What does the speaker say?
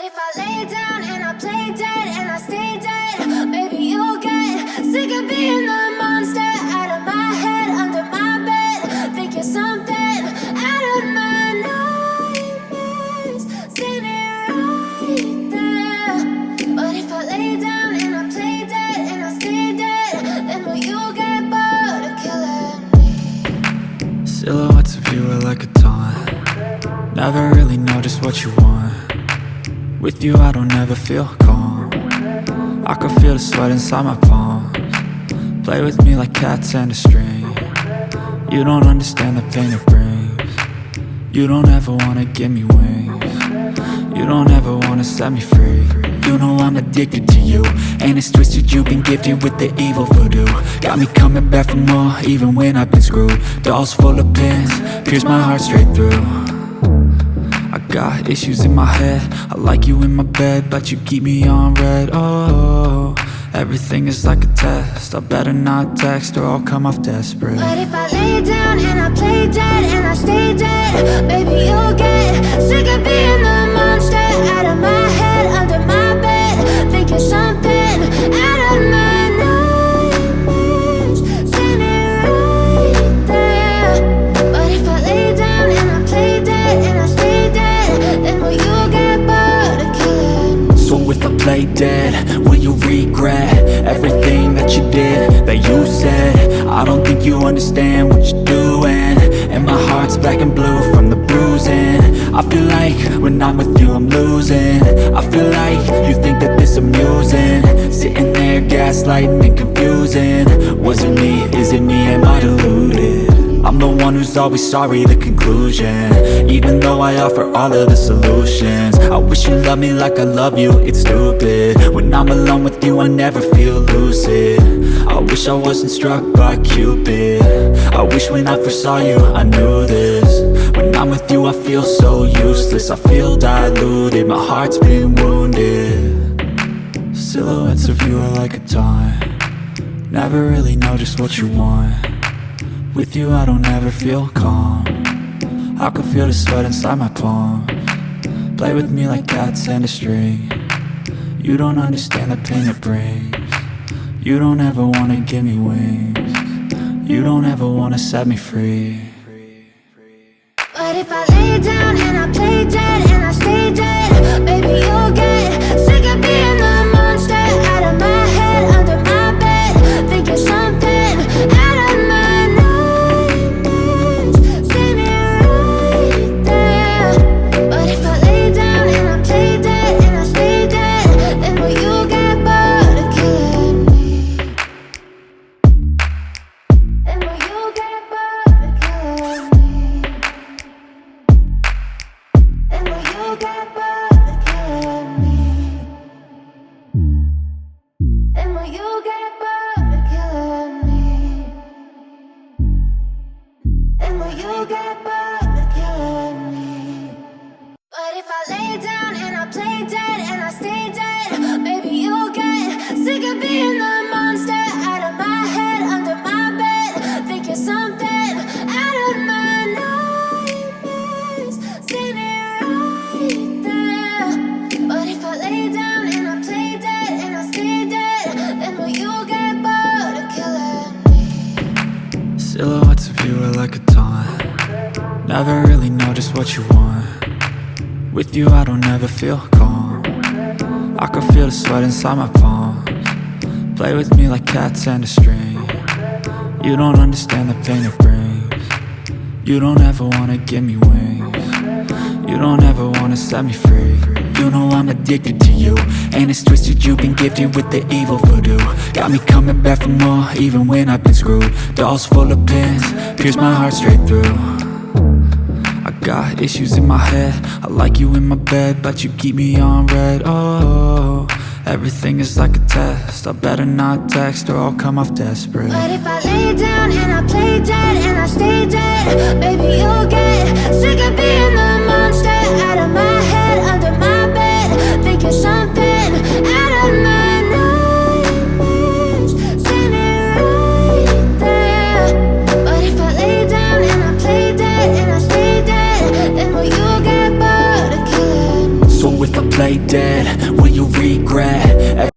if I lay down and I play dead and I stay dead, maybe you'll get sick of being the monster out of my head, under my bed. Think you're something out of my nightmares, standing right there. But if I lay down and I play dead and I stay dead, then will you get bored of killing me? Silhouettes of you are like a taunt. Never really know just what you want. With you I don't ever feel calm. I can feel the sweat inside my palms. Play with me like cats and a string. You don't understand the pain it brings. You don't ever wanna give me wings. You don't ever wanna set me free. You know I'm addicted to you, and it's twisted you've been gifted with the evil voodoo. Got me coming back for more even when I've been screwed. Dolls full of pins, pierce my heart straight through. I got issues in my head, I like you in my bed, but you keep me on red. Oh, everything is like a test, I better not text or I'll come off desperate. But if I lay down and I play dead and I stay dead, baby you'll get sick of being the monster out of my head, under my bed. Think you're something out of my nightmares, standing right there. But if I lay down and I play dead and I stay dead, then will you get bored of killing me? So if I play dead, will you regret everything that you did, that you said? I don't think you understand what you're doing, and my heart's black and blue from the bruising. I feel like when I'm with you I'm losing. I feel like you think that this amusing, sitting there gaslighting and confusing. Was it me? Is it me? Am I deluded? I'm the one who's always sorry, the conclusion. Even though I offer all of the solutions, I wish you loved me like I love you, it's stupid. When I'm alone with you I never feel lucid. I wish I wasn't struck by Cupid. I wish when I first saw you I knew this. When I'm with you I feel so useless, I feel diluted, my heart's been wounded. Silhouettes of you are like a taunt. Never really know just what you want. With you I don't ever feel calm. I can feel the sweat inside my palms. Play with me like cats and a string. You don't understand the pain it brings. You don't ever wanna give me wings. You don't ever wanna set me free. But if I lay down and I play dead and I stay dead, baby you'll get sick of being the monster out of my head, under my bed. Think you're something out of my nightmares, standing right there. But if I lay down and I play dead and I stay dead, then will you get bored of killing me? Then will you get bored of killing me? And will you get bored of killing me? And will you get bored of killing me? And will you get bored of killing me? But if I lay down and I play dead and I stay dead, baby you'll get sick of being the monster out of my head, under my bed. Think you're something out of my nightmares, standing right there. But if I lay down and I play dead and I stay dead, then will you get bored of killing me? Silhouettes of you are like a taunt. Never really know just what you want. With you I don't ever feel calm. I can feel the sweat inside my palms. Play with me like cats and a string. You don't understand the pain it brings. You don't ever wanna give me wings. You don't ever wanna set me free. You know I'm addicted to you, and it's twisted you've been gifted with the evil voodoo. Got me coming back for more even when I've been screwed. Dolls full of pins, pierce my heart straight through. I got issues in my head, I like you in my bed, but you keep me on red. Oh, everything is like a test, I better not text or I'll come off desperate. But if I lay down and I play dead and I stay dead, baby you'll get sick of being the monster out of my head, under my bed. Think you're something out of my nightmares, standing right there. But if I lay down and I play dead and I stay dead, then will you get bored of killing me? So if I play lay dead? Will you regret